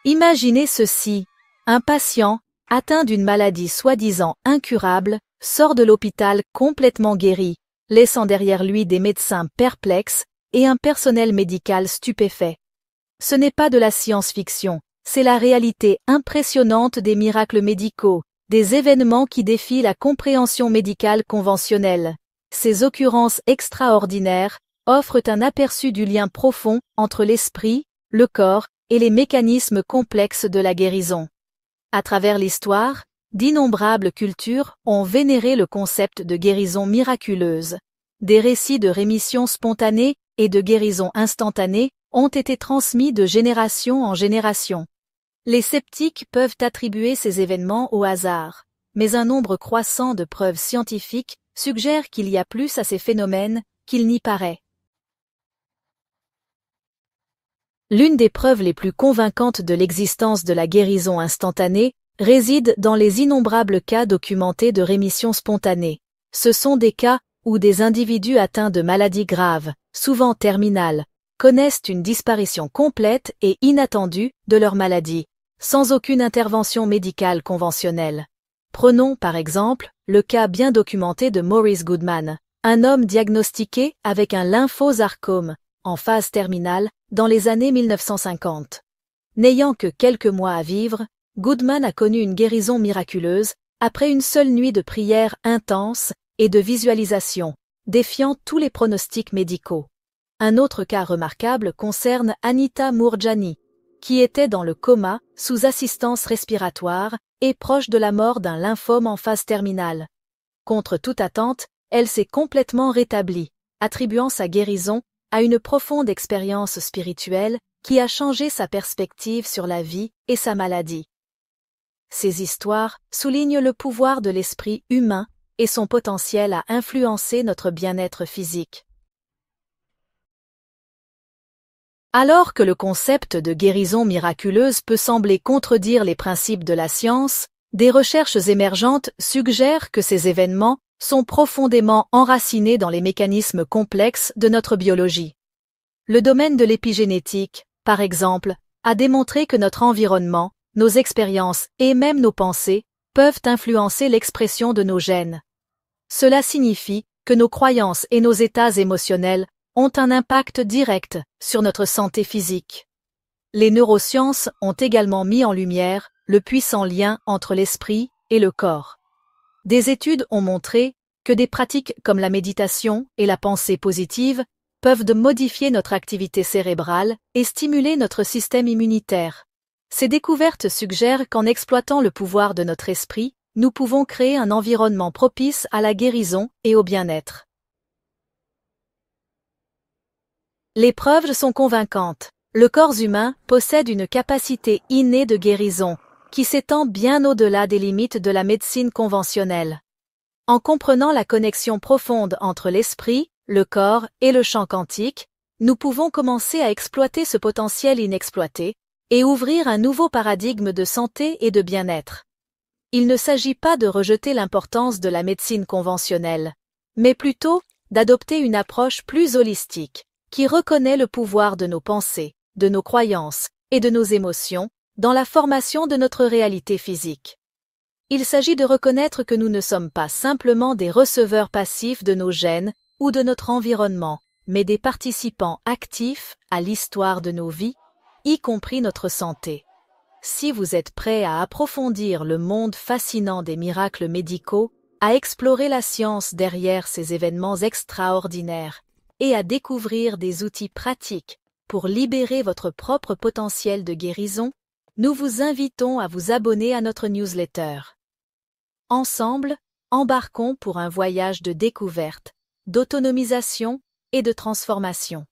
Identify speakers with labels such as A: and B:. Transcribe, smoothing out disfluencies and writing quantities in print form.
A: Imaginez ceci. Un patient, atteint d'une maladie soi-disant incurable, sort de l'hôpital complètement guéri, laissant derrière lui des médecins perplexes et un personnel médical stupéfait. Ce n'est pas de la science-fiction, c'est la réalité impressionnante des miracles médicaux, des événements qui défient la compréhension médicale conventionnelle. Ces occurrences extraordinaires offrent un aperçu du lien profond entre l'esprit, le corps et les mécanismes complexes de la guérison. À travers l'histoire, d'innombrables cultures ont vénéré le concept de guérison miraculeuse. Des récits de rémission spontanée et de guérison instantanée ont été transmis de génération en génération. Les sceptiques peuvent attribuer ces événements au hasard, mais un nombre croissant de preuves scientifiques suggère qu'il y a plus à ces phénomènes qu'il n'y paraît. L'une des preuves les plus convaincantes de l'existence de la guérison instantanée réside dans les innombrables cas documentés de rémission spontanée. Ce sont des cas où des individus atteints de maladies graves, souvent terminales, connaissent une disparition complète et inattendue de leur maladie, sans aucune intervention médicale conventionnelle. Prenons par exemple le cas bien documenté de Maurice Goodman, un homme diagnostiqué avec un lymphosarcome, en phase terminale, dans les années 1950. N'ayant que quelques mois à vivre, Goodman a connu une guérison miraculeuse après une seule nuit de prière intense et de visualisation, défiant tous les pronostics médicaux. Un autre cas remarquable concerne Anita Moorjani, qui était dans le coma, sous assistance respiratoire, et proche de la mort d'un lymphome en phase terminale. Contre toute attente, elle s'est complètement rétablie, attribuant sa guérison à une profonde expérience spirituelle qui a changé sa perspective sur la vie et sa maladie. Ces histoires soulignent le pouvoir de l'esprit humain et son potentiel à influencer notre bien-être physique. Alors que le concept de guérison miraculeuse peut sembler contredire les principes de la science, des recherches émergentes suggèrent que ces événements sont profondément enracinés dans les mécanismes complexes de notre biologie. Le domaine de l'épigénétique, par exemple, a démontré que notre environnement, nos expériences et même nos pensées peuvent influencer l'expression de nos gènes. Cela signifie que nos croyances et nos états émotionnels ont un impact direct sur notre santé physique. Les neurosciences ont également mis en lumière le puissant lien entre l'esprit et le corps. Des études ont montré que des pratiques comme la méditation et la pensée positive peuvent modifier notre activité cérébrale et stimuler notre système immunitaire. Ces découvertes suggèrent qu'en exploitant le pouvoir de notre esprit, nous pouvons créer un environnement propice à la guérison et au bien-être. Les preuves sont convaincantes. Le corps humain possède une capacité innée de guérison, qui s'étend bien au-delà des limites de la médecine conventionnelle. En comprenant la connexion profonde entre l'esprit, le corps et le champ quantique, nous pouvons commencer à exploiter ce potentiel inexploité et ouvrir un nouveau paradigme de santé et de bien-être. Il ne s'agit pas de rejeter l'importance de la médecine conventionnelle, mais plutôt d'adopter une approche plus holistique, qui reconnaît le pouvoir de nos pensées, de nos croyances et de nos émotions dans la formation de notre réalité physique. Il s'agit de reconnaître que nous ne sommes pas simplement des receveurs passifs de nos gènes ou de notre environnement, mais des participants actifs à l'histoire de nos vies, y compris notre santé. Si vous êtes prêt à approfondir le monde fascinant des miracles médicaux, à explorer la science derrière ces événements extraordinaires et à découvrir des outils pratiques pour libérer votre propre potentiel de guérison, nous vous invitons à vous abonner à notre newsletter. Ensemble, embarquons pour un voyage de découverte, d'autonomisation et de transformation.